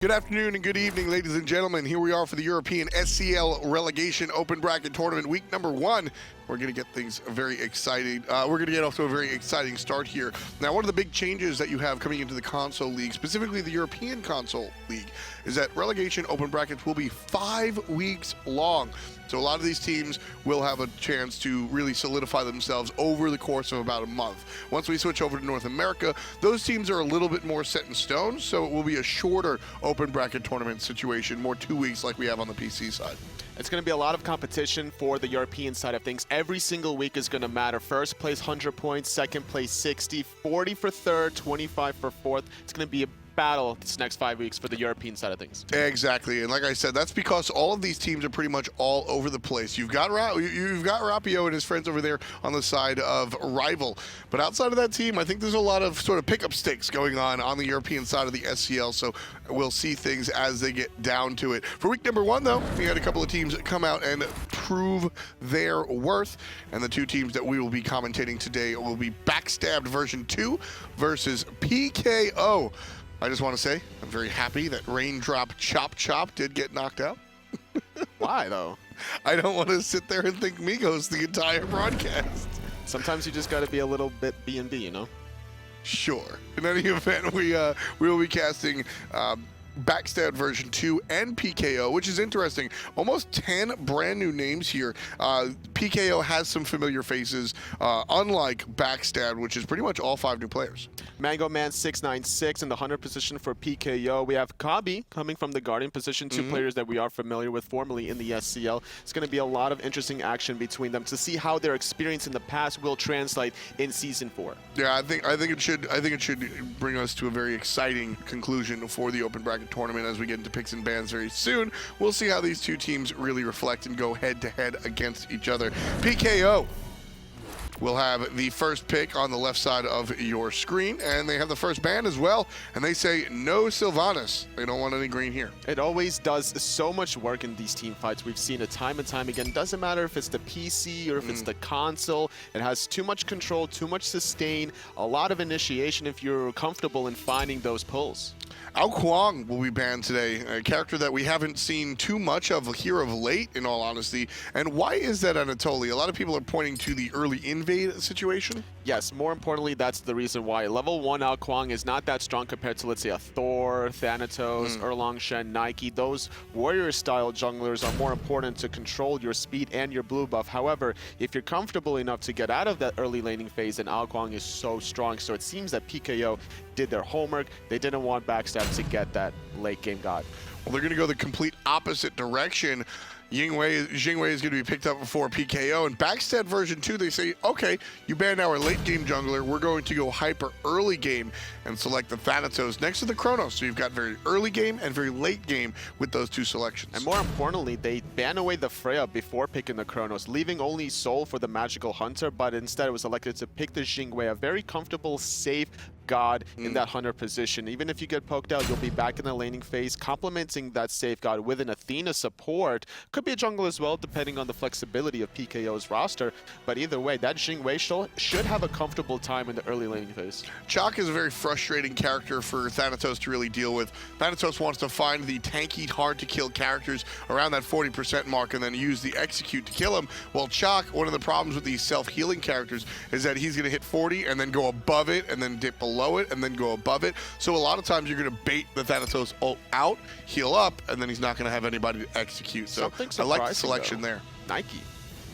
Good afternoon and good evening, ladies and gentlemen. Here we are for the European SCL Relegation Open Bracket Tournament, week number 1. We're going to get things very exciting. We're going to get off to a very exciting start here. Now, one of the big changes that you have coming into the console league, specifically the European console league, is that relegation open brackets will be 5 weeks long. So a lot of these teams will have a chance to really solidify themselves over the course of about a month. Once we switch over to North America, those teams are a little bit more set in stone, so it will be a shorter open bracket tournament situation, more 2 weeks like we have on the PC side. It's going to be a lot of competition for the European side of things. Every single week is going to matter. First place 100 points, second place 60, 40 for third, 25 for fourth. It's going to be a battle this next 5 weeks for the European side of things. Exactly, and like I said, that's because all of these teams are pretty much all over the place. You've got Rapio and his friends over there on the side of Rival, but outside of that team, I think there's a lot of sort of pickup stakes going on the European side of the SCL, so we'll see things as they get down to it. For week number 1, though, we had a couple of teams come out and prove their worth, and the 2 teams that we will be commentating today will be Backstabbed version 2 versus PKO. I just want to say I'm very happy that Raindrop Chop Chop did get knocked out. Why, though? I don't want to sit there and think Migos the entire broadcast. Sometimes you just got to be a little bit B&B, you know? Sure. In any event, we will be casting Backstabbed version 2 and PKO, which is interesting. Almost 10 brand new names here. PKO has some familiar faces, unlike Backstabbed, which is pretty much all 5 new players. Mango Man 696 in the 100 position for PKO. We have CobbY coming from the Guardian position, 2 players that we are familiar with formerly in the SCL. It's going to be a lot of interesting action between them to see how their experience in the past will translate in Season 4. Yeah, I think it should bring us to a very exciting conclusion for the open bracket tournament as we get into picks and bans very soon. We'll see how these 2 teams really reflect and go head-to-head against each other. PKO will have the first pick on the left side of your screen, and they have the first ban as well, and they say no Sylvanas. They don't want any green here. It always does so much work in these team fights. We've seen it time and time again. Doesn't matter if it's the PC or if it's the console. It has too much control, too much sustain, a lot of initiation if you're comfortable in finding those pulls. Ao Kuang will be banned today, a character that we haven't seen too much of here of late, in all honesty. And why is that, Anatoly? A lot of people are pointing to the early invade situation. Yes, more importantly, that's the reason why. Level 1 Ao Kuang is not that strong compared to, let's say, a Thor, Thanatos, Erlang Shen, Nike. Those warrior-style junglers are more important to control your speed and your blue buff. However, if you're comfortable enough to get out of that early laning phase, then Ao Kuang is so strong. So it seems that PKO did their homework. They didn't want Backstab to get that late game god. Well, they're going to go the complete opposite direction. Jingwei is going to be picked up before PKO, and Backstab version 2, they say, okay, you banned our late game jungler, we're going to go hyper early game and select the Thanatos next to the Chronos. So you've got very early game and very late game with those 2 selections. And more importantly, they ban away the Freya before picking the Chronos, leaving only Soul for the Magical Hunter, but instead it was elected to pick the Jingwei, a very comfortable, safe god in that hunter position. Even if you get poked out, you'll be back in the laning phase, complementing that safe god with an Athena support. Could be a jungle as well, depending on the flexibility of PKO's roster. But either way, that Jingwei should have a comfortable time in the early laning phase. Chaac is a very frustrating character for Thanatos to really deal with. Thanatos wants to find the tanky, hard-to-kill characters around that 40% mark and then use the execute to kill them. While Chaac, one of the problems with these self-healing characters is that he's going to hit 40 and then go above it and then dip below it and then go above it. So a lot of times you're going to bait the Thanatos ult out, heal up, and then he's not going to have anybody to execute. So I like the selection there. Nike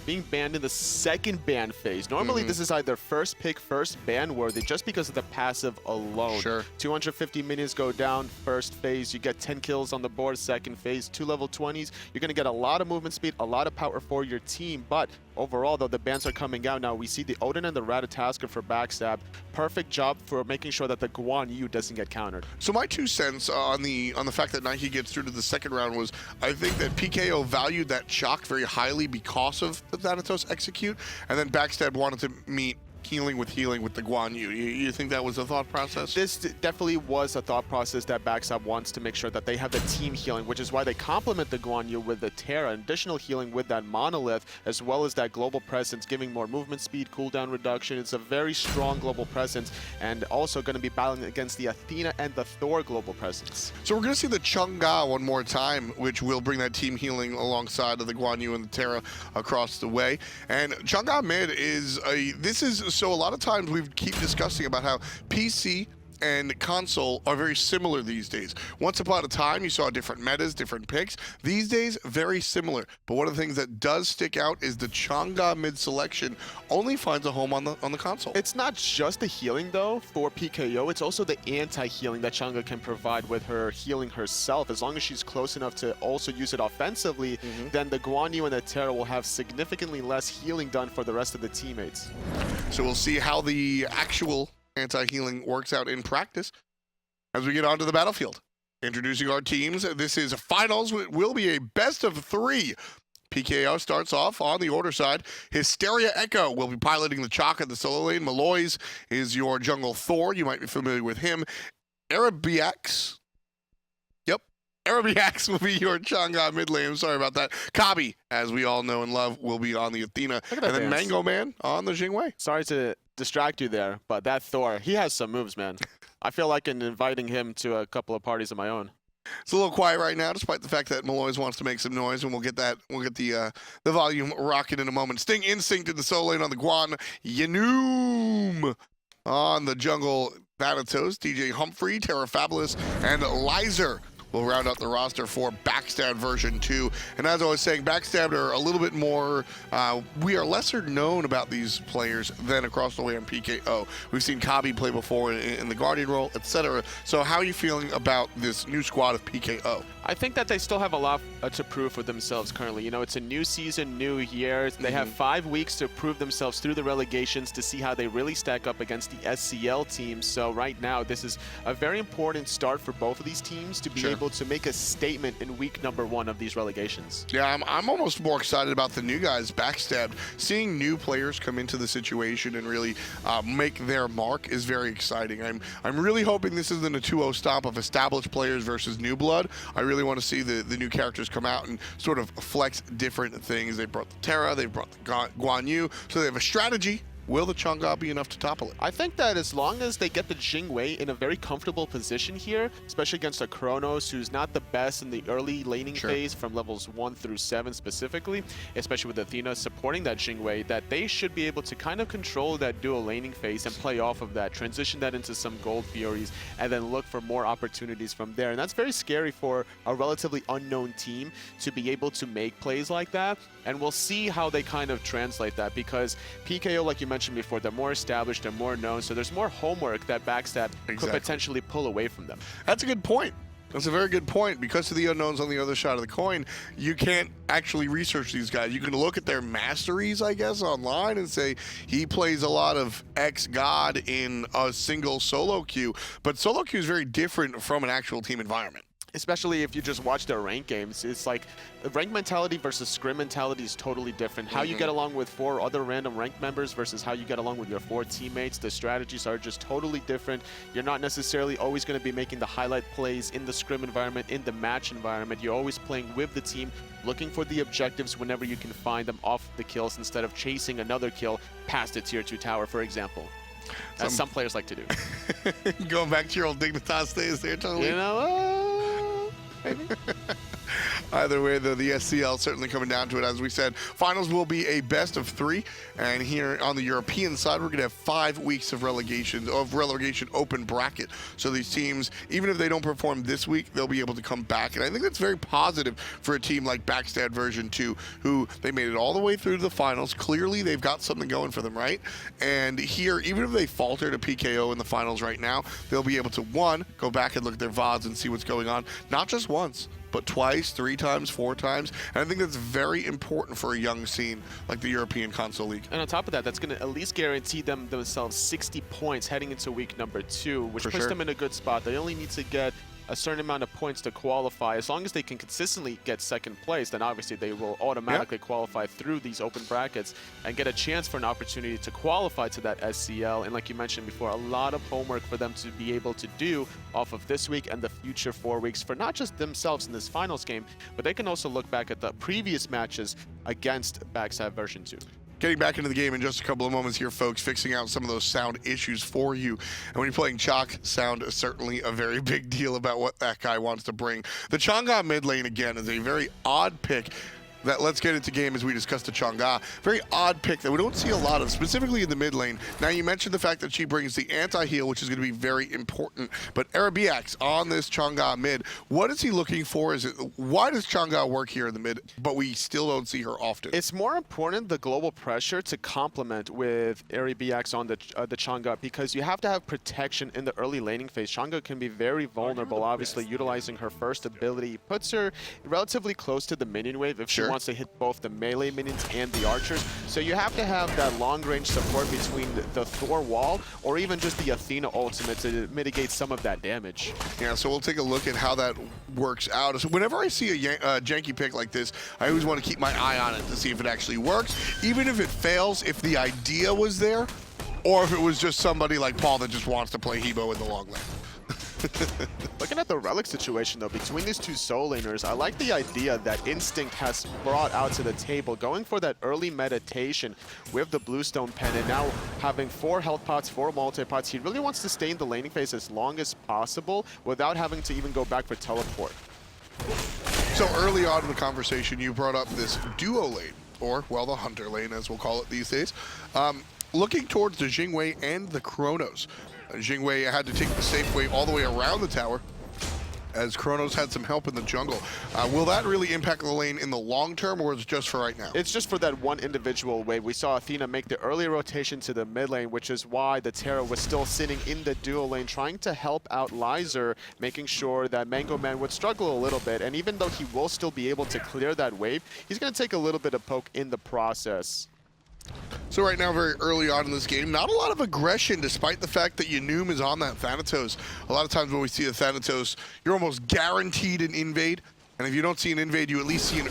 being banned in the second ban phase. Normally this is either first pick, first ban worthy just because of the passive alone. Sure. 250 minions go down first phase, you get 10 kills on the board second phase, 2 level 20s. You're going to get a lot of movement speed, a lot of power for your team, but overall though the bans are coming out now. We see the Odin and the Ratatasker for Backstab. Perfect job for making sure that the Guan Yu doesn't get countered. So my 2 cents on the fact that Nike gets through to the second round was I think that PKO valued that Chaac very highly because of the Thanatos execute, and then Backstab wanted to meet healing with the Guan Yu. You think that was a thought process? This definitely was a thought process that Backstab wants to make sure that they have the team healing, which is why they complement the Guan Yu with the Terra, additional healing with that Monolith, as well as that global presence, giving more movement speed, cooldown reduction. It's a very strong global presence, and also going to be battling against the Athena and the Thor global presence. So we're going to see the Chang'e one more time, which will bring that team healing alongside of the Guan Yu and the Terra across the way. And Chang'e mid is so a lot of times we keep discussing about how PC and console are very similar these days. Once upon a time, you saw different metas, different picks. These days, very similar. But one of the things that does stick out is the Chang'e mid selection only finds a home on the console. It's not just the healing, though, for PKO. It's also the anti-healing that Chang'e can provide with her healing herself. As long as she's close enough to also use it offensively, then the Guan Yu and the Terra will have significantly less healing done for the rest of the teammates. So we'll see how the actual anti-healing works out in practice as we get onto the battlefield. Introducing our teams, this is finals. It will be a best of 3. PKO starts off on the order side. Hysteria Echo will be piloting the Chaac at the solo lane. Maloaise is your jungle Thor. You might be familiar with him. Eribiiax. Yep. Eribiiax will be your Chang'e mid lane. I'm sorry about that. CobbY, as we all know and love, will be on the Athena. And then Mango Man on the Jing. Sorry to distract you there, but that Thor, he has some moves, man. I feel like I'm inviting him to a couple of parties of my own. It's a little quiet right now, despite the fact that Maloaise wants to make some noise, and we'll get the volume rocking in a moment. StingInstincT in the solo lane on the Guan. Yenoom on the jungle. Thanatos, DJ Humphrey, Terra Fabulous, and Lyzurrr will round out the roster for Backstab version 2. And as I was saying, Backstab are a little bit more, we are lesser known about these players than across the way on PKO. We've seen CobbY play before in the Guardian role, etc. So how are you feeling about this new squad of PKO? I think that they still have a lot to prove for themselves currently. You know, it's a new season, new year. They have 5 weeks to prove themselves through the relegations to see how they really stack up against the SCL teams. So right now, this is a very important start for both of these teams to be able to make a statement in week number 1 of these relegations. Yeah, I'm almost more excited about the new guys, Backstab. Seeing new players come into the situation and really make their mark is very exciting. I'm really hoping this isn't a 2-0 stomp of established players versus new blood. I really want to see the new characters come out and sort of flex different things. They brought the Terra, they brought the Guan Yu, so they have a strategy. Will the Chang'e be enough to topple it? I think that as long as they get the Jing in a very comfortable position here, especially against a Chronos who's not the best in the early laning phase from levels 1 through 7 specifically, especially with Athena supporting that Jing, that they should be able to kind of control that dual laning phase and play off of that, transition that into some Gold Furies, and then look for more opportunities from there. And that's very scary for a relatively unknown team to be able to make plays like that. And we'll see how they kind of translate that, because PKO, like you mentioned before, they're more established, they're more known, so there's more homework that Backstab could potentially pull away from them. That's a good point. That's a very good point. Because of the unknowns on the other side of the coin, you can't actually research these guys. You can look at their masteries, I guess, online and say, he plays a lot of X-God in a single solo queue, but solo queue is very different from an actual team environment. Especially if you just watch their rank games. It's like rank mentality versus scrim mentality is totally different. How you get along with 4 other random ranked members versus how you get along with your 4 teammates, the strategies are just totally different. You're not necessarily always going to be making the highlight plays in the scrim environment, in the match environment. You're always playing with the team, looking for the objectives whenever you can find them off the kills instead of chasing another kill past a tier 2 tower, for example. As some players like to do. Going back to your old Dignitas days there, totally. You know, maybe. Either way, though, the SCL certainly coming down to it. As we said, finals will be a best of 3, and here on the European side, we're going to have 5 weeks of relegation open bracket. So these teams, even if they don't perform this week, they'll be able to come back, and I think that's very positive for a team like Backstab version 2, who they made it all the way through to the finals. Clearly, they've got something going for them, right? And here, even if they falter to PKO in the finals right now, they'll be able to, 1, go back and look at their VODs and see what's going on, not just once, but twice, 3 times, 4 times. And I think that's very important for a young scene like the European Console League. And on top of that, that's going to at least guarantee themselves 60 points heading into week number 2, which puts them in a good spot. They only need to get a certain amount of points to qualify. As long as they can consistently get second place, then obviously they will automatically qualify through these open brackets and get a chance for an opportunity to qualify to that SCL. And like you mentioned before, a lot of homework for them to be able to do off of this week and the future 4 weeks for not just themselves in this finals game, but they can also look back at the previous matches against Backstab version 2. Getting back into the game in just a couple of moments here, folks, fixing out some of those sound issues for you. And when you're playing Chaac, sound is certainly a very big deal about what that guy wants to bring. The Chang'e mid lane, again, is a very odd pick. That let's get into game as we discussed the Chang'e. Very odd pick that we don't see a lot of, specifically in the mid lane. Now, you mentioned the fact that she brings the anti-heal, which is going to be very important. But Eribiiax on this Chang'e mid, what is he looking for? Why does Chang'e work here in the mid, but we still don't see her often? It's more important, the global pressure, to complement with Eribiiax on the Chang'e, because you have to have protection in the early laning phase. Chang'e can be very vulnerable, obviously, utilizing her first ability. Puts her relatively close to the minion wave if she wants to hit both the melee minions and the archers. So you have to have that long-range support between the Thor wall or even just the Athena ultimate to mitigate some of that damage. Yeah, so we'll take a look at how that works out. So whenever I see a janky pick like this, I always want to keep my eye on it to see if it actually works. Even if it fails, if the idea was there, or if it was just somebody like Paul that just wants to play Hebo in the long lane. Looking at the relic situation, though, between these two soul laners, I like the idea that Instinct has brought out to the table, going for that early meditation with the Bluestone pen, and now having 4 health pots, 4 multi-pots. He really wants to stay in the laning phase as long as possible without having to even go back for teleport. So early on in the conversation, you brought up this duo lane, or, well, the hunter lane, as we'll call it these days. Looking towards the Jingwei and the Chronos. Jingwei had to take the safe way all the way around the tower, as Chronos had some help in the jungle. Will that really impact the lane in the long term, or is it just for right now? It's just for that one individual wave. We saw Athena make the early rotation to the mid lane, which is why the Terra was still sitting in the duo lane, trying to help out Lyzurrr, making sure that Mango Man would struggle a little bit. And even though he will still be able to clear that wave, he's going to take a little bit of poke in the process. So right now, very early on in this game, not a lot of aggression, despite the fact that Yenoom is on that Thanatos. A lot of times when we see a Thanatos, you're almost guaranteed an invade. And if you don't see an invade, you at least see an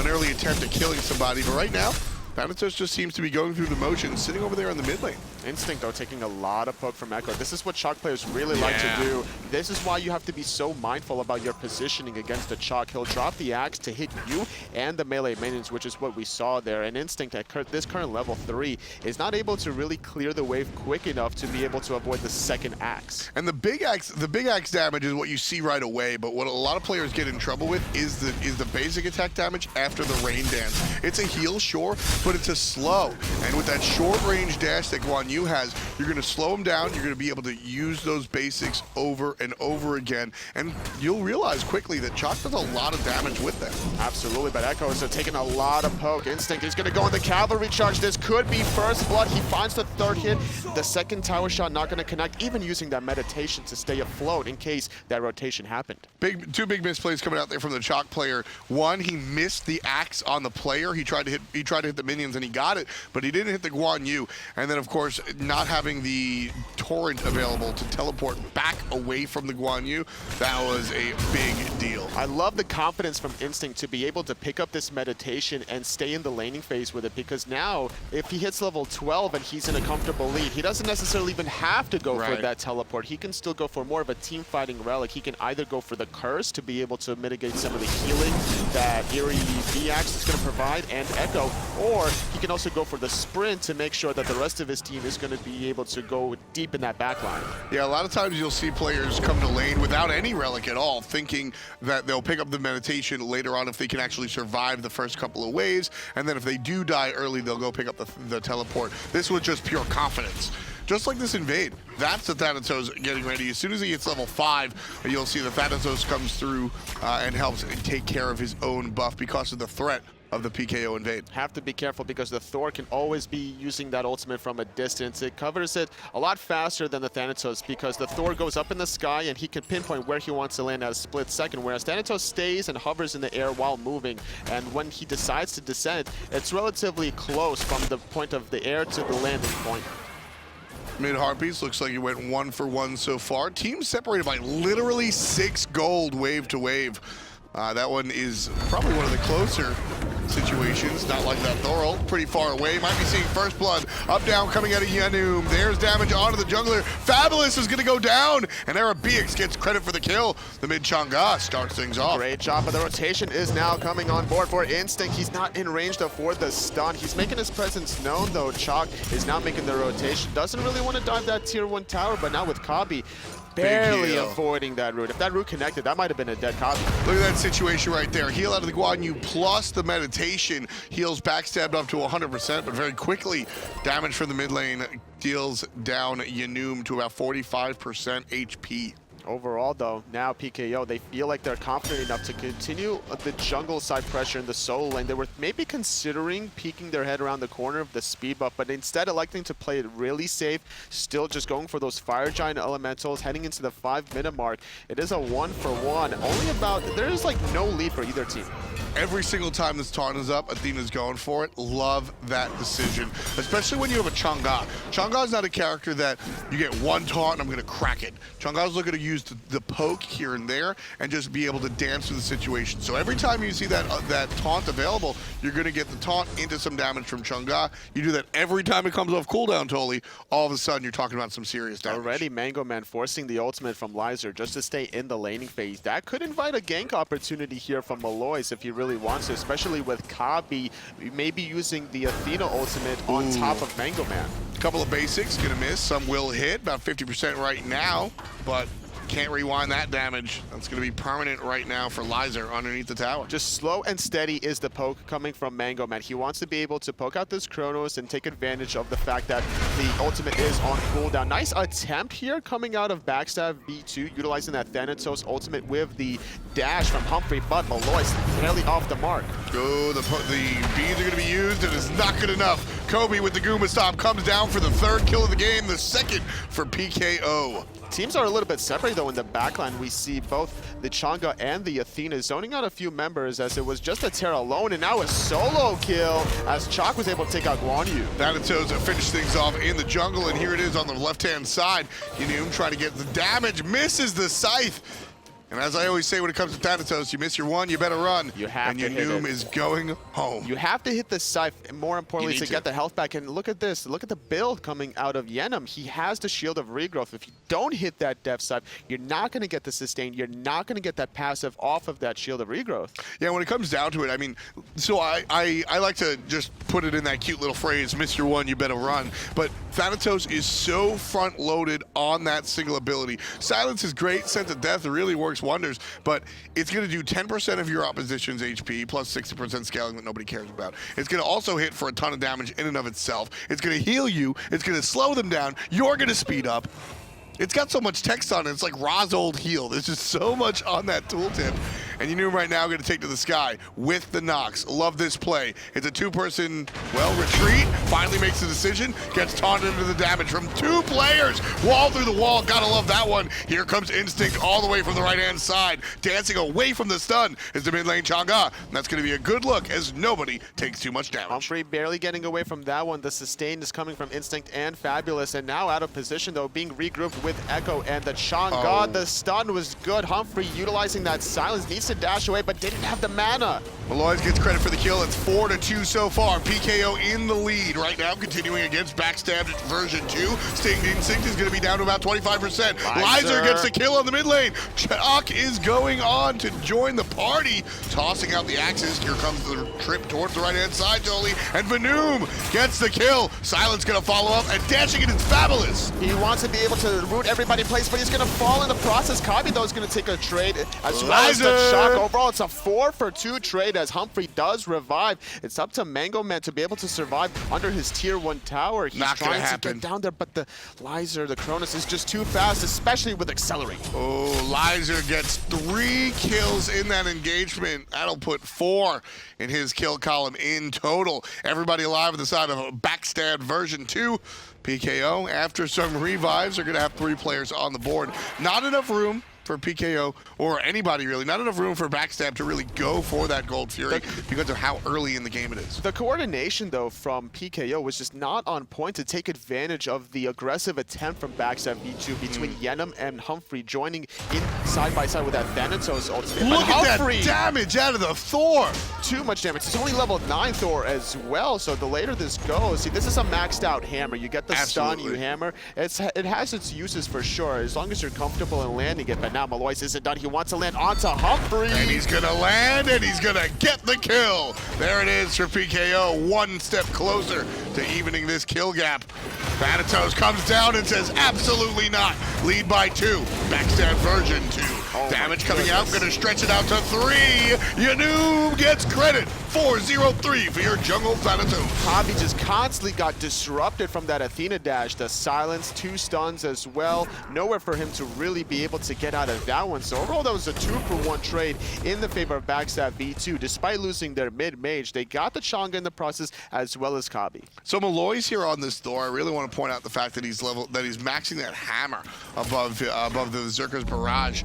early attempt at killing somebody. But right now, Thanatos just seems to be going through the motions, sitting over there in the mid lane. Instinct, though, taking a lot of poke from Echo. This is what Chaac players really like to do. This is why you have to be so mindful about your positioning against the Chaac. He'll drop the axe to hit you and the melee minions, which is what we saw there. And Instinct at this current level 3 is not able to really clear the wave quick enough to be able to avoid the second axe. And the big axe damage is what you see right away, but what a lot of players get in trouble with is the basic attack damage after the rain dance. It's a heal, sure, but it's a slow. And with that short range dash that Guan has, you're going to slow him down, you're going to be able to use those basics over and over again, and you'll realize quickly that Chaac does a lot of damage with them. Absolutely, but Echo is taking a lot of poke. Instinct is going to go in the cavalry charge. This could be first blood. He finds the third hit. The second tower shot not going to connect, even using that meditation to stay afloat in case that rotation happened. Two big misplays coming out there from the Chaac player. One, he missed the axe on the player. He tried to hit the minions and he got it, but he didn't hit the Guan Yu. And then of course, not having the torrent available to teleport back away from the Guan Yu, that was a big deal. I love the confidence from Instinct to be able to pick up this meditation and stay in the laning phase with it, because now if he hits level 12 and he's in a comfortable lead, he doesn't necessarily even have to go for that teleport. He can still go for more of a team fighting relic. He can either go for the curse to be able to mitigate some of the healing that Eribiiax is going to provide and Echo, or he can also go for the sprint to make sure that the rest of his team is going to be able to go deep in that backline. Yeah, a lot of times you'll see players come to lane without any relic at all, thinking that they'll pick up the meditation later on if they can actually survive the first couple of waves, and then if they do die early, they'll go pick up the teleport. This was just pure confidence. Just like this invade, that's the Thanatos getting ready. As soon as he hits level 5, you'll see the Thanatos comes through and helps take care of his own buff because of the threat of the PKO invade. Have to be careful because the Thor can always be using that ultimate from a distance. It covers it a lot faster than the Thanatos because the Thor goes up in the sky and he can pinpoint where he wants to land at a split second, whereas Thanatos stays and hovers in the air while moving. And when he decides to descend, it's relatively close from the point of the air to the landing point. Mid Harpies looks like he went 1 for 1 so far. Teams separated by literally 6 gold wave to wave. That one is probably one of the closer situations. Not like that Thor ult, pretty far away. Might be seeing first blood. Up, down, coming out of Yenoom. There's damage onto the jungler. Fabulous is going to go down, and Eribiiax gets credit for the kill. The mid Chang'e starts things off. Great job, but the rotation is now coming on board for Instinct. He's not in range to afford the stun. He's making his presence known, though. Chaac is now making the rotation. Doesn't really want to dive that tier 1 tower, but now with CobbY, barely avoiding that root. If that root connected, that might have been a dead CobbY. Look at that situation right there. Heal out of the Guan plus the meditation. Heals backstabbed up to 100%, but very quickly, damage from the mid lane deals down Yenoom to about 45% HP. Overall, though, now PKO, they feel like they're confident enough to continue the jungle side pressure in the solo lane. They were maybe considering peeking their head around the corner of the speed buff, but instead electing to play it really safe, still just going for those fire giant elementals, heading into the 5-minute mark. It is a 1 for 1. Only about, there's like no lead for either team. Every single time this taunt is up, Athena's going for it. Love that decision, especially when you have a Chang'e. Chang'e's not a character that you get one taunt and I'm going to crack it. Chang'e's looking to use the poke here and there and just be able to dance through the situation. So every time you see that taunt available, you're going to get the taunt into some damage from Chang'e. You do that every time it comes off cooldown, Toli. All of a sudden, you're talking about some serious damage. Already, Mango Man forcing the ultimate from Lyzurrr just to stay in the laning phase. That could invite a gank opportunity here from Maloaise if he really wants to, especially with CobbY maybe using the Athena ultimate on top of Mango Man. Couple of basics, gonna miss. Some will hit, about 50% right now, but can't rewind that damage. That's going to be permanent right now for Lyzurrr underneath the tower. Just slow and steady is the poke coming from Mango Man. He wants to be able to poke out this Chronos and take advantage of the fact that the ultimate is on cooldown. Nice attempt here coming out of Backstab V2, utilizing that Thanatos ultimate with the dash from Humphrey, but Maloaise barely off the mark. Oh, the beans are going to be used, and it's not good enough. CobbY with the Goomba Stomp comes down for the 3rd kill of the game, the 2nd for PKO. Teams are a little bit separated, though, in the backline. We see both the Chang'e and the Athena zoning out a few members, as it was just a Terra alone, and now a solo kill as Chaac was able to take out Guan. Thanatos finished things off in the jungle, and here it is on the left-hand side. Yenoom trying to get the damage, misses the scythe. And as I always say when it comes to Thanatos, you miss your one, you better run. You have to hit it. And Yenoom is going home. You have to hit the scythe, and more importantly, to get the health back. And look at this. Look at the build coming out of Yenoom. He has the Shield of Regrowth. If you don't hit that Death Scythe, you're not going to get the sustain. You're not going to get that passive off of that Shield of Regrowth. Yeah, when it comes down to it, I mean, so I like to just put it in that cute little phrase, miss your one, you better run. But Thanatos is so front-loaded on that single ability. Silence is great. Sense of Death really works wonders, but it's going to do 10% of your opposition's HP plus 60% scaling that nobody cares about. It's going to also hit for a ton of damage in and of itself. It's going to heal you. It's going to slow them down. You're going to speed up. It's got so much text on it. It's like Ra's old heal. There's just so much on that tooltip. And Yenoom right now going to take to the sky with the Nox. Love this play. It's a 2-person, well, retreat. Finally makes the decision. Gets taunted into the damage from 2 players. Wall through the wall. Gotta love that one. Here comes Instinct all the way from the right-hand side. Dancing away from the stun is the mid lane Chang'e. And that's going to be a good look as nobody takes too much damage. Humphrey barely getting away from that one. The sustain is coming from Instinct and Fabulous. And now out of position, though, being regrouped with Echo and the Chang'e. The stun was good. Humphrey utilizing that silence. Needs to dash away, but didn't have the mana. Maloaise gets credit for the kill. It's 4-2 so far. PKO in the lead right now, continuing against Backstab version 2. StingInstincT is going to be down to about 25%. Lyzurrr gets the kill on the mid lane. Chaac is going on to join the party, tossing out the axes. Here comes the trip towards the right-hand side, Jolie, and Yenoom gets the kill. Silence going to follow up, and dashing it is Fabulous. He wants to be able to root everybody in place, but he's going to fall in the process. CobbY, though, is going to take a trade as well as the Chaac. Overall, it's a 4-for-2 trade as Humphrey does revive. It's up to Mango Man to be able to survive under his tier 1 tower. He's trying to get down there, but the Lyzurrr, the Chronos, is just too fast, especially with Accelerate. Oh, Lyzurrr gets 3 kills in that engagement. That'll put 4 in his kill column in total. Everybody alive on the side of Backstab version 2. PKO, after some revives, are going to have 3 players on the board. Not enough room for PKO or anybody really. Not enough room for Backstab to really go for that Gold Fury because of how early in the game it is. The coordination, though, from PKO was just not on point to take advantage of the aggressive attempt from Backstab V2 between Yenoom and Humphrey joining in side by side with that Thanatos ultimate. Look at that damage out of the Thor! Too much damage. It's only level 9 Thor as well, so the later this goes, see, this is a maxed out hammer. You get the stun, you hammer. It has its uses for sure, as long as you're comfortable in landing it, but now Maloaise isn't done. He wants to land onto Humphrey. And he's gonna land, and he's gonna get the kill. There it is for PKO, one step closer to evening this kill gap. Thanatos comes down and says, absolutely not. Lead by 2. Backstab version 2. Damage coming out, gonna stretch it out to 3. Yenoom gets credit. 4-0-3 for your jungle Thanatos. CobbY just constantly got disrupted from that Athena dash. The silence, 2 stuns as well. Nowhere for him to really be able to get out of that one. So overall, that was a 2-for-1 trade in the favor of Backstab V2. Despite losing their mid-mage, they got the Chang'e in the process as well as CobbY. So Maloaise here on this Thor, I really want to point out the fact that he's maxing that hammer above the Lyzurrr's barrage.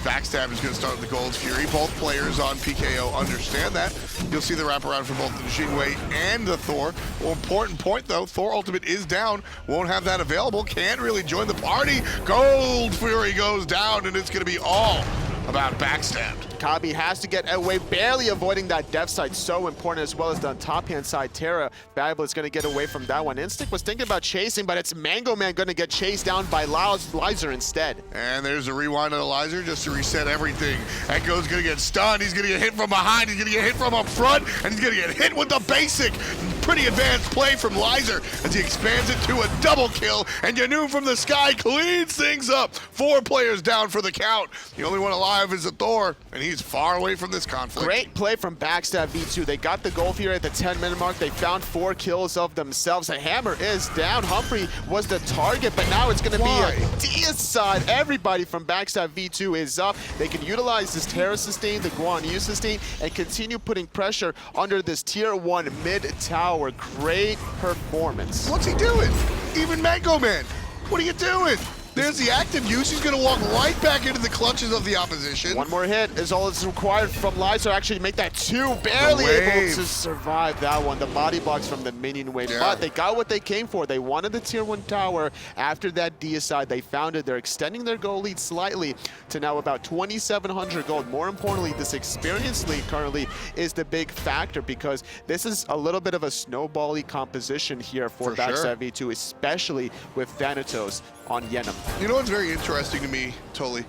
Backstab is going to start with the Gold Fury. Both players on PKO understand that. You'll see the wraparound for both the Jing and the Thor. Well, important point though, Thor ultimate is down. Won't have that available. Can't really join the party. Gold Fury goes down, and it's going to be all about Backstab. CobbY has to get away, barely avoiding that depth side, so important, as well as the top-hand side. Terra, Valuable is going to get away from that one. Instinct was thinking about chasing, but it's Mango Man going to get chased down by Lyzurrr instead. And there's a rewind on Lyzurrr just to reset everything. Echo's going to get stunned. He's going to get hit from behind. He's going to get hit from up front, and he's going to get hit with the basic. Pretty advanced play from Lyzurrr as he expands it to a double kill, and Yenoom from the sky cleans things up. 4 players down for the count. The only one alive is the Thor, and he's far away from this conflict. Great play from Backstab V2. They got the goal here at the 10-minute mark. They found 4 kills of themselves. The hammer is down. Humphrey was the target, but now it's going to be a deicide. Everybody from Backstab V2 is up. They can utilize this Terra sustain, the Guan sustain, and continue putting pressure under this tier 1 mid tower. Great performance. What's he doing? Even Mango Man, what are you doing? There's the active use. He's going to walk right back into the clutches of the opposition. One more hit is all that's required from Lyzurrr. Actually make that 2. Barely able to survive that one. The body blocks from the minion wave. Yeah. But they got what they came for. They wanted the tier 1 tower. After that deicide, they found it. They're extending their gold lead slightly to now about 2,700 gold. More importantly, this experience lead currently is the big factor, because this is a little bit of a snowbally composition here for Backstab V2, especially with Thanatos on Yenoom. You know what's very interesting to me, Toli,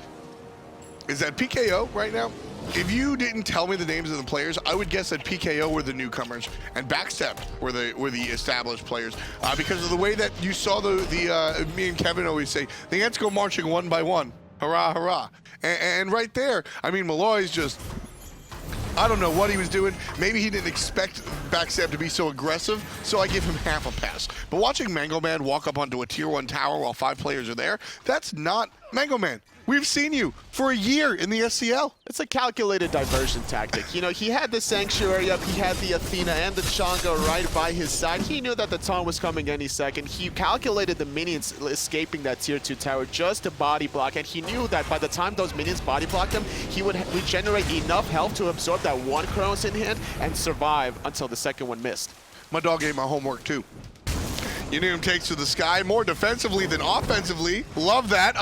is that PKO right now, if you didn't tell me the names of the players, I would guess that PKO were the newcomers and Backstab were the established players, because of the way that you saw me and Kevin always say, the ants go marching one by one. Hurrah, hurrah. And right there, I mean, Maloaise just, I don't know what he was doing. Maybe he didn't expect Backstab to be so aggressive, so I give him half a pass. But watching Mango Man walk up onto a tier 1 tower while 5 players are there, that's not Mango Man. We've seen you for a year in the SCL. It's a calculated diversion tactic. You know, he had the Sanctuary up, he had the Athena and the Chang'e right by his side. He knew that the taunt was coming any second. He calculated the minions escaping that tier 2 tower just to body block, and he knew that by the time those minions body blocked him, he would regenerate enough health to absorb that 1 Chronos in hand and survive until the second one missed. My dog ate my homework too. Yenoom takes to the sky more defensively than offensively. Love that.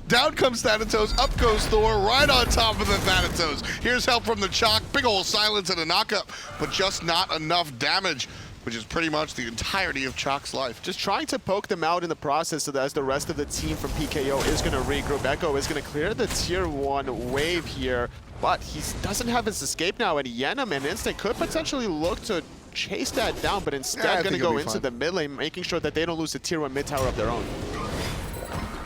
Down comes Thanatos, up goes Thor, right on top of the Thanatos. Here's help from the Chaac, big ol' silence and a knockup, but just not enough damage, which is pretty much the entirety of Chaac's life. Just trying to poke them out in the process so that as the rest of the team from PKO is going to regroup. Echo is going to clear the tier 1 wave here, but he doesn't have his escape now, and Yenoom and Instinct could potentially look to chase that down, but instead going to go into the mid lane, making sure that they don't lose the tier 1 mid tower of their own.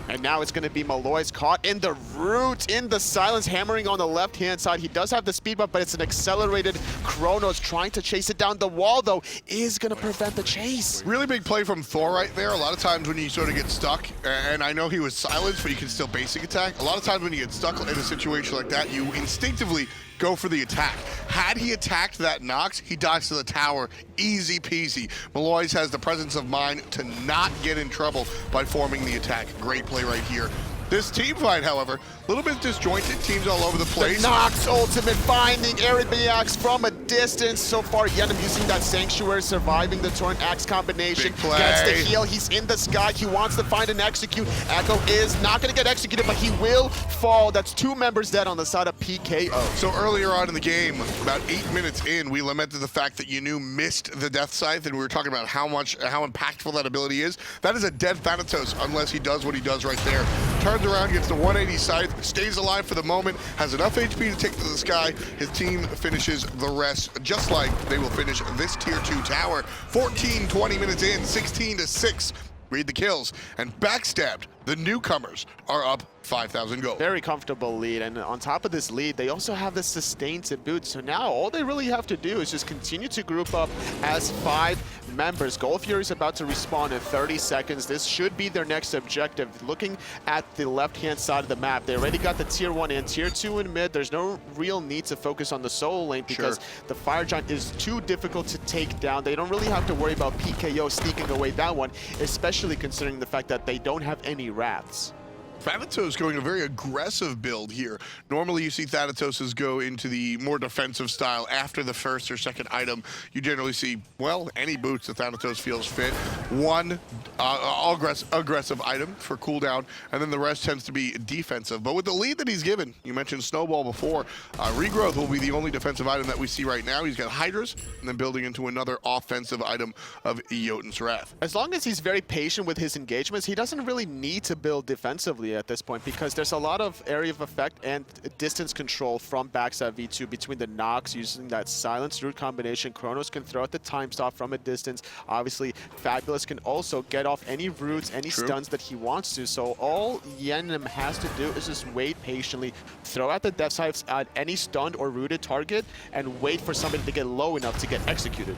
And now it's going to be Maloaise caught in the root, in the silence, hammering on the left-hand side. He does have the speed buff, but it's an accelerated Chronos trying to chase it down. The wall, though, is going to prevent the chase. Really big play from Thor right there. A lot of times when you sort of get stuck, and I know he was silenced, but you can still basic attack. A lot of times when you get stuck in a situation like that, you instinctively go for the attack. Had he attacked that Nox, he dives to the tower. Easy peasy. Maloaise has the presence of mind to not get in trouble by forming the attack. Great play right here This team fight, however, a little bit disjointed, teams all over the place. The Nox ultimate finding Eribiiax from a distance. So far, Yenoom using that Sanctuary, surviving the Torrent Axe combination. Big play. Gets the heal, he's in the sky, he wants to find and execute. Echo is not gonna get executed, but he will fall. That's 2 members dead on the side of PKO. So earlier on in the game, about 8 minutes in, we lamented the fact that Yenoom missed the Death Scythe, and we were talking about how impactful that ability is. That is a dead Thanatos unless he does what he does right there. Turns around, gets the 180 Scythe, stays alive for the moment, has enough HP to take to the sky. His team finishes the rest, just like they will finish this Tier 2 tower. 14, 20 minutes in, 16-6. Read the kills, and backstabbed. The newcomers are up 5,000 gold. Very comfortable lead, and on top of this lead, they also have the sustain to boot. So now all they really have to do is just continue to group up as 5 members. Gold Fury is about to respawn in 30 seconds. This should be their next objective. Looking at the left-hand side of the map, they already got the Tier 1 and Tier 2 in mid. There's no real need to focus on the solo lane because the Fire Giant is too difficult to take down. They don't really have to worry about PKO sneaking away that one, especially considering the fact that they don't have any Wraths. Thanatos going a very aggressive build here. Normally you see Thanatoses go into the more defensive style after the first or second item. You generally see, well, any boots that Thanatos feels fit. One aggressive item for cooldown, and then the rest tends to be defensive. But with the lead that he's given, you mentioned Snowball before, Regrowth will be the only defensive item that we see right now. He's got hi-rez, and then building into another offensive item of Jotun's Wrath. As long as he's very patient with his engagements, he doesn't really need to build defensively at this point because there's a lot of area of effect and distance control from backstab V2 between the Nox using that silence root combination. Chronos can throw out the time stop from a distance. Obviously, Fabulous can also get off any roots, any stuns that he wants to. So all Yenoom has to do is just wait patiently, throw out the Death Scythes at any stunned or rooted target, and wait for somebody to get low enough to get executed.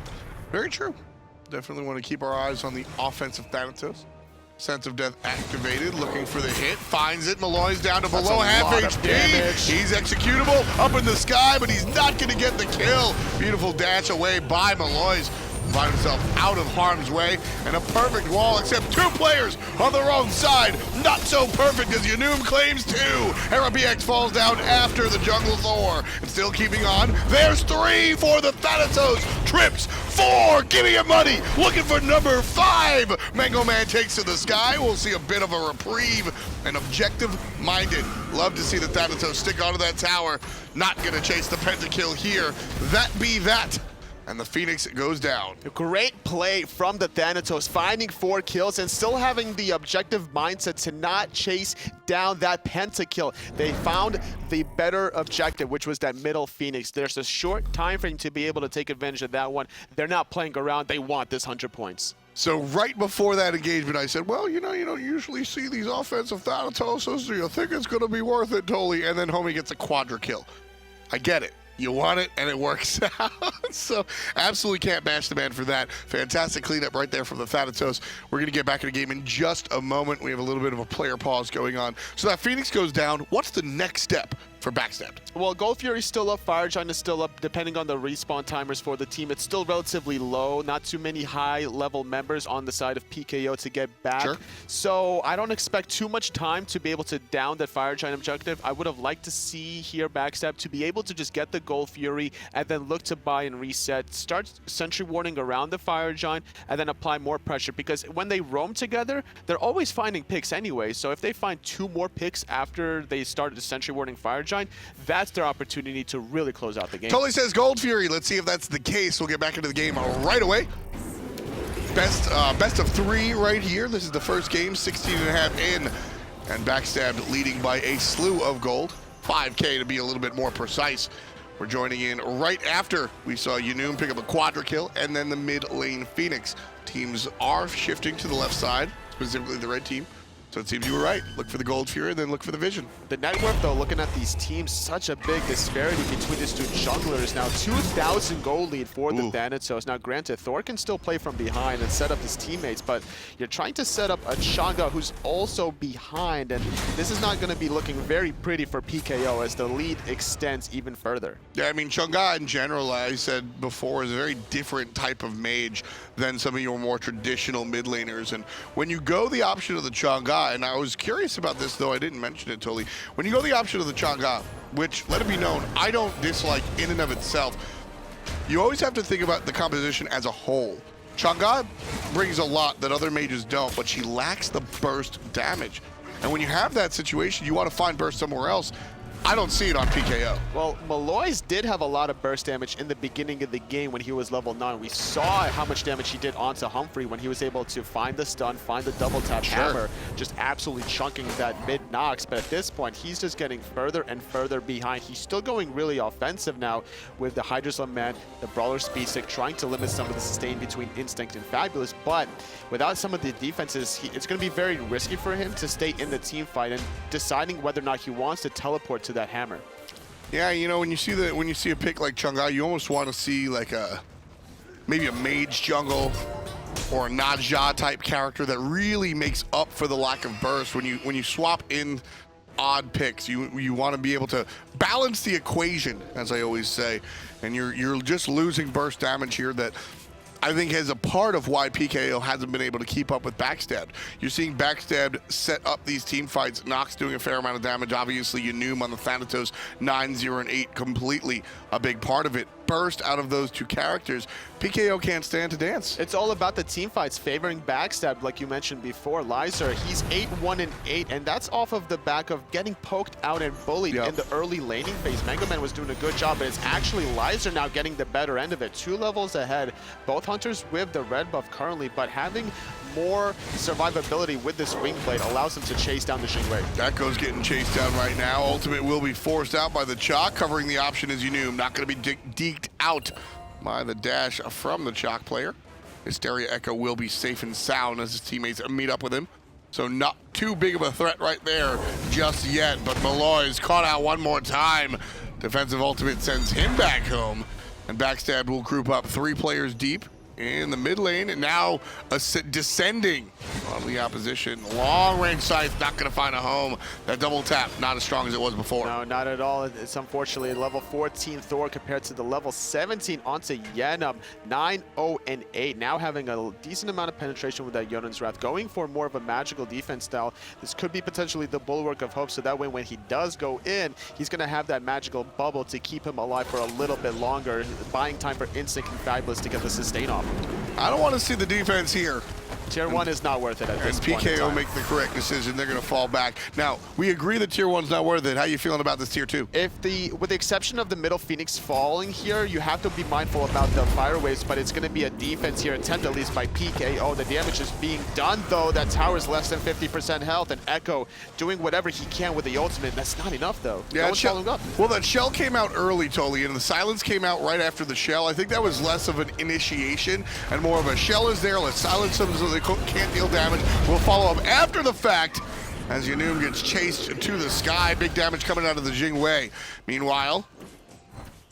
Very true. Definitely want to keep our eyes on the offensive Thanatos. Sense of Death activated, looking for the hit, finds it. Maloaise down to below half HP. He's executable up in the sky, but he's not going to get the kill. Beautiful dash away by Maloaise. Find himself out of harm's way, and a perfect wall, except 2 players on the wrong side. Not so perfect as Yenoom claims 2. Eribiiax falls down after the jungle Thor, and still keeping on. There's 3 for the Thanatos. Trips 4, giving him money, looking for number 5. Mango Man takes to the sky. We'll see a bit of a reprieve, and objective-minded. Love to see the Thanatos stick onto that tower. Not gonna chase the pentakill here. That be that. And the Phoenix goes down. A great play from the Thanatos, finding 4 kills and still having the objective mindset to not chase down that pentakill. They found the better objective, which was that middle Phoenix. There's a short time frame to be able to take advantage of that one. They're not playing around. They want this 100 points. So right before that engagement, I said, well, you don't usually see these offensive Thanatoses. Do you think it's going to be worth it, Tolly? And then homie gets a quadra kill. I get it. You want it, and it works out. So absolutely can't bash the man for that. Fantastic cleanup right there from the Thanatos. We're going to get back in the game in just a moment. We have a little bit of a player pause going on. So that Phoenix goes down. What's the next step for backstabbed? Well, Gold Fury's still up, Fire Giant is still up. Depending on the respawn timers for the team, it's still relatively low. Not too many high-level members on the side of PKO to get back. So I don't expect too much time to be able to down that Fire Giant objective. I would have liked to see here backstab to be able to just get the Gold Fury and then look to buy and reset. Start Sentry Warding around the Fire Giant and then apply more pressure, because when they roam together, they're always finding picks anyway. So if they find 2 more picks after they started the Sentry Warding Fire Giant, that's their opportunity to really close out the game. Totally says Gold Fury. Let's see if that's the case. We'll get back into the game right away. Best of 3 right here. This is the first game, 16.5 in, and backstabbed leading by a slew of gold. 5K to be a little bit more precise. We're joining in right after we saw Yenoom pick up a quadra kill, and then the mid lane Phoenix. Teams are shifting to the left side, specifically the red team. So it seems you were right. Look for the Gold Fury, then look for the Vision. The net worth, though, looking at these teams, such a big disparity between these 2 junglers. Now, 2,000 gold lead for the Thanatos. Now, granted, Thor can still play from behind and set up his teammates, but you're trying to set up a Chang'e who's also behind, and this is not going to be looking very pretty for PKO as the lead extends even further. Yeah, I mean, Chang'e in general, I said before, is a very different type of mage than some of your more traditional mid laners. And when you go the option of the Chang'e, Chang'e, and I was curious about this, though I didn't mention it totally. When you go the option of the Chang'e, which, let it be known, I don't dislike in and of itself, you always have to think about the composition as a whole. Chang'e brings a lot that other mages don't, but she lacks the burst damage. And when you have that situation, you want to find burst somewhere else. I don't see it on PKO. Well, Maloaise did have a lot of burst damage in the beginning of the game when he was level 9. We saw how much damage he did onto Humphrey when he was able to find the stun, find the double tap hammer, just absolutely chunking that mid Nox. But at this point, he's just getting further and further behind. He's still going really offensive now with the Hydra's Man, the Brawler Speed Stick, trying to limit some of the sustain between Instinct and Fabulous. But without some of the defenses, it's going to be very risky for him to stay in the team fight and deciding whether or not he wants to teleport to that hammer. Yeah, you know, when you see a pick like Chang'e, you almost want to see like maybe a mage jungle or a Naja type character that really makes up for the lack of burst. When you swap in odd picks, you want to be able to balance the equation, as I always say, and you're just losing burst damage here that I think is a part of why PKO hasn't been able to keep up with Backstab. You're seeing Backstab set up these team fights. Nox doing a fair amount of damage. Obviously, Yenoom on the Thanatos, 9, 0, and 8, completely a big part of it. Burst out of those two characters. PKO can't stand to dance. It's all about the team fights favoring Backstab, like you mentioned before. Lyzurrr, he's 8-1 and 8, and that's off of the back of getting poked out and bullied in the early laning phase. Mega Man was doing a good job, but it's actually Lyzurrr now getting the better end of it. 2 levels ahead. Both hunters with the red buff currently, but having more survivability with this wing blade allows him to chase down the Xingwei. Echo's getting chased down right now. Ultimate will be forced out by the Chaac. Covering the option is Yenoom. Not going to be deked out by the dash from the Chaac player. Hysteria Echo will be safe and sound as his teammates meet up with him. So not too big of a threat right there just yet, but Maloaise caught out one more time. Defensive ultimate sends him back home, and Backstab will group up 3 players deep in the mid lane, and now descending on the opposition. Long range sight, not going to find a home. That double tap, not as strong as it was before. No, not at all. It's unfortunately level 14 Thor compared to the level 17 onto Yenoom. 9, 0, and 8. Now having a decent amount of penetration with that Yonan's Wrath. Going for more of a magical defense style. This could be potentially the Bulwark of Hope, so that way when he does go in, he's going to have that magical bubble to keep him alive for a little bit longer, buying time for Instinct and Fabulous to get the sustain off. I don't want to see the defense here. Tier 1 is not worth it at this point. And PKO make the correct decision. They're going to fall back. Now, we agree that Tier 1's not worth it. How are you feeling about this Tier 2? With the exception of the middle Phoenix falling here, you have to be mindful about the fire waves, but it's going to be a defense here, attempt at least by PKO. The damage is being done, though. That tower is less than 50% health, and Echo doing whatever he can with the ultimate. That's not enough, though. Yeah, no one's following up. Well, that shell came out early, Totally, and the silence came out right after the shell. I think that was less of an initiation and more of a shell is there. Let's silence them so they can't deal damage. We'll follow up after the fact as Yenoom gets chased to the sky. Big damage coming out of the Xingwei. Meanwhile,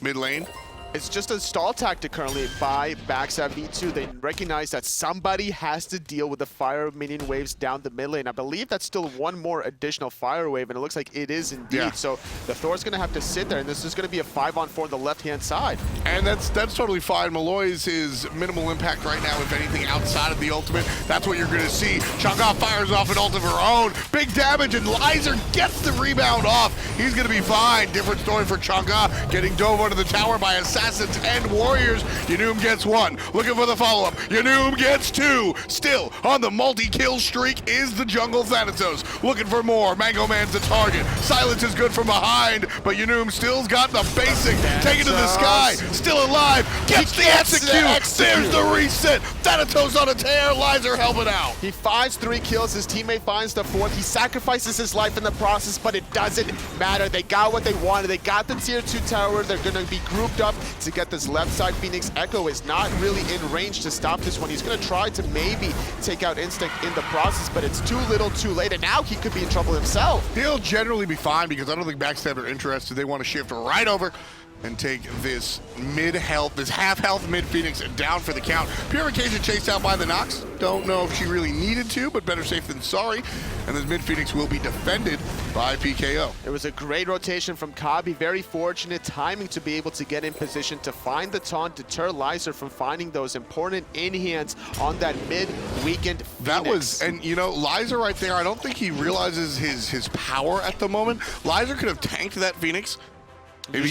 mid lane. It's just a stall tactic currently by Backstab V2. They recognize that somebody has to deal with the fire minion waves down the mid lane. I believe that's still one more additional fire wave, and it looks like it is indeed. Yeah. So the Thor's going to have to sit there, and this is going to be a 5-on-4 on the left-hand side. And that's totally fine. Maloaise is minimal impact right now, if anything, outside of the ultimate. That's what you're going to see. Chang'e fires off an ult of her own. Big damage, and Lyzurrr gets the rebound off. He's going to be fine. Different story for Chang'e, getting dove under the tower by Assassins and Warriors. Yenoom gets 1. Looking for the follow-up. Yenoom gets 2. Still on the multi-kill streak is the jungle Thanatos. Looking for more. Mango Man's the target. Silence is good from behind, but Yenoom still's got the basic. Take it to the sky. Still alive. Gets the execute. There's the reset. Thanatos on a tear. Lyzurrr helping out. He finds 3 kills. His teammate finds the 4th. He sacrifices his life in the process, but it doesn't matter. They got what they wanted. They got the tier 2 tower. They're going to be grouped up to get this left side. Phoenix Echo is not really in range to stop this one. He's going to try to maybe take out Instinct in the process, but it's too little too late, and now he could be in trouble himself. He'll generally be fine because I don't think Backstab are interested. They want to shift right over and take this mid-health, this half-health mid-Phoenix down for the count. Purification chased out by the Nox. Don't know if she really needed to, but better safe than sorry. And this mid-Phoenix will be defended by PKO. It was a great rotation from CobbY. Very fortunate timing to be able to get in position to find the taunt, deter Lyzurrr from finding those important in-hands on that mid-weakened Phoenix. That was, and you know, Lyzurrr right there, I don't think he realizes his power at the moment. Lyzurrr could have tanked that Phoenix. If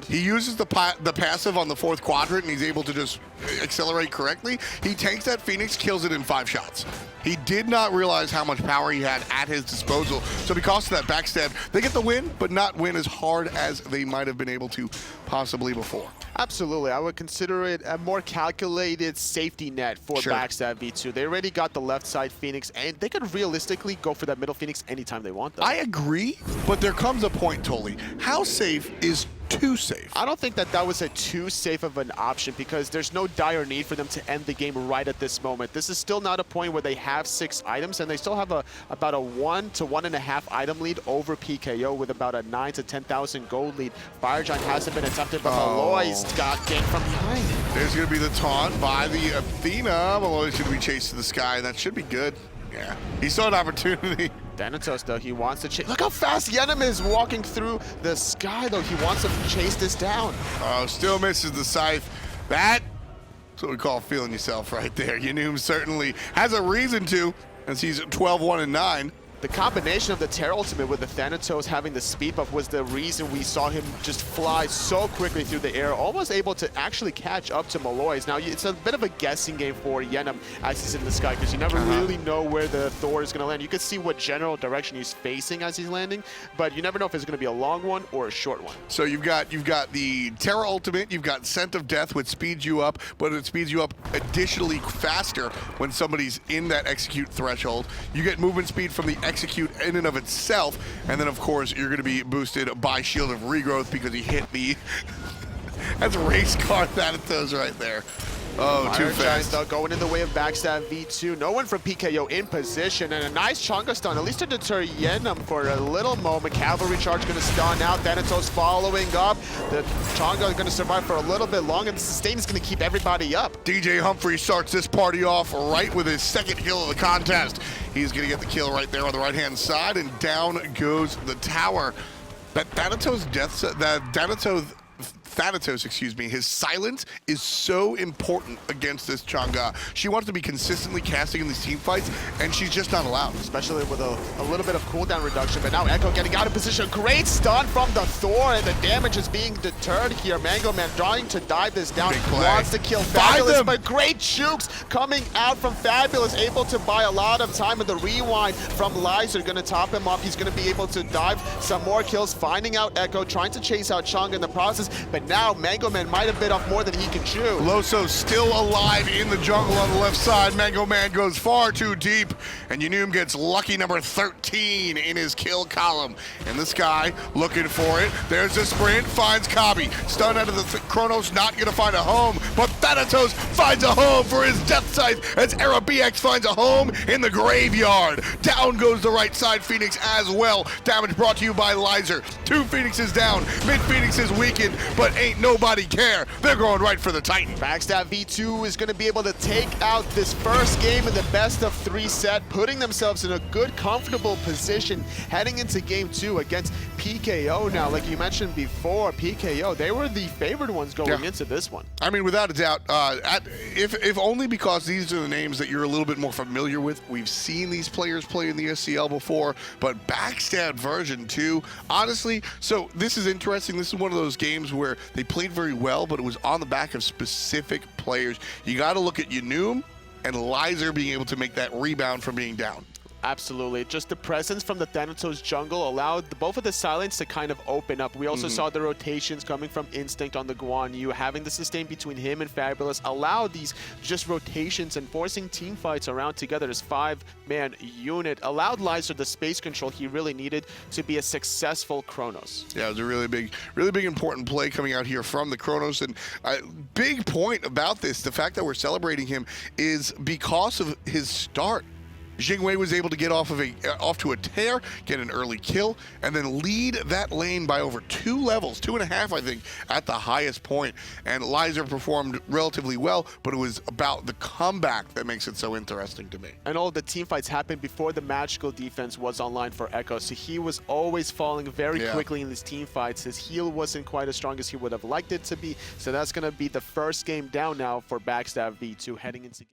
he uses the passive on the 4th quadrant and he's able to just accelerate correctly, he tanks that Phoenix, kills it in 5 shots. He did not realize how much power he had at his disposal. So because of that backstab, they get the win, but not win as hard as they might have been able to possibly before. Absolutely. I would consider it a more calculated safety net for Backstab V2. They already got the left side Phoenix, and they could realistically go for that middle Phoenix anytime they want, though. I agree, but there comes a point, Tolly. How safe is too safe? I don't think that was a too safe of an option because there's no dire need for them to end the game right at this moment. This is still not a point where they have 6 items, and they still have about a 1 to 1.5 item lead over PKO with about a 9 to 10,000 gold lead. Fire Giant hasn't been attempted, but Maloaise got ganked from behind. There's going to be the taunt by the Athena. Maloaise should be chased to the sky, and that should be good. Yeah, he saw an opportunity. Thanatos, though, he wants to chase. Look how fast Yenoom is walking through the sky, though. He wants to chase this down. Oh, still misses the scythe. That's what we call feeling yourself right there. Yenoom certainly has a reason to, as he's 12-1-9. The combination of the Terra ultimate with the Thanatos having the speed buff was the reason we saw him just fly so quickly through the air, almost able to actually catch up to Maloaise. Now, it's a bit of a guessing game for Yenoom as he's in the sky because you never really know where the Thor is going to land. You can see what general direction he's facing as he's landing, but you never know if it's going to be a long one or a short one. So you've got the Terra ultimate, you've got Scent of Death, which speeds you up, but it speeds you up additionally faster when somebody's in that execute threshold. You get movement speed from the execute in and of itself, and then of course you're going to be boosted by Shield of Regrowth because he hit the that's race car Thanatos right there. Oh, too fast. Though, going in the way of Backstab V2. No one from PKO in position, and a nice Chang'e stun, at least to deter Yenoom for a little moment. Cavalry charge going to stun out. Thanatos following up. The Chang'e is going to survive for a little bit longer. The sustain is going to keep everybody up. DJ Humphrey starts this party off right with his 2nd kill of the contest. He's going to get the kill right there on the right-hand side, and down goes the tower. That Thanatos Thanatos, excuse me, his silence is so important against this Chang'e. She wants to be consistently casting in these team fights, and she's just not allowed. Especially with a little bit of cooldown reduction, but now Echo getting out of position. Great stun from the Thor, and the damage is being deterred here. Mango Man trying to dive this down, wants to kill Fabulous, but great jukes coming out from Fabulous, able to buy a lot of time, and the rewind from Lyzurrr going to top him off. He's going to be able to dive some more kills, finding out Echo, trying to chase out Chang'e in the process, but now Mango Man might have bit off more than he can chew. Loso still alive in the jungle on the left side. Mango Man goes far too deep, and Yenoom gets lucky number 13 in his kill column. And this guy looking for it. There's a sprint, finds CobbY. Stun out of the Chronos, not gonna find a home, but Thanatos finds a home for his death scythe as Eribiiax finds a home in the graveyard. Down goes the right side Phoenix as well. Damage brought to you by Lyzurrr. 2 Phoenixes down. Mid Phoenix is weakened, but ain't nobody care. They're going right for the Titan. Backstab V2 is going to be able to take out this first game in the best of 3 set, putting themselves in a good, comfortable position heading into game 2 against PKO. Now, like you mentioned before, PKO, they were the favored ones going into this one. I mean, without a doubt, if only because these are the names that you're a little bit more familiar with. We've seen these players play in the SCL before, but Backstab version 2, honestly, so this is interesting. This is one of those games where they played very well, but it was on the back of specific players. You got to look at Yenoom and Lyzurrr being able to make that rebound from being down. Absolutely. Just the presence from the Thanatos jungle allowed both of the silence to kind of open up. We also saw the rotations coming from Instinct on the Guan. You having the sustain between him and Fabulous allowed these just rotations and forcing team fights around together. This 5-man unit allowed Lyzurrr the space control he really needed to be a successful Chronos. Yeah, it was a really big important play coming out here from the Chronos. And a big point about this, the fact that we're celebrating him is because of his start. Jing was able to get off to a tear, get an early kill, and then lead that lane by over 2 levels, 2.5, I think, at the highest point. And Lyzurrr performed relatively well, but it was about the comeback that makes it so interesting to me. And all the team fights happened before the magical defense was online for Echo, so he was always falling very quickly in these team fights. His heal wasn't quite as strong as he would have liked it to be, so that's going to be the first game down now for Backstab V2 heading into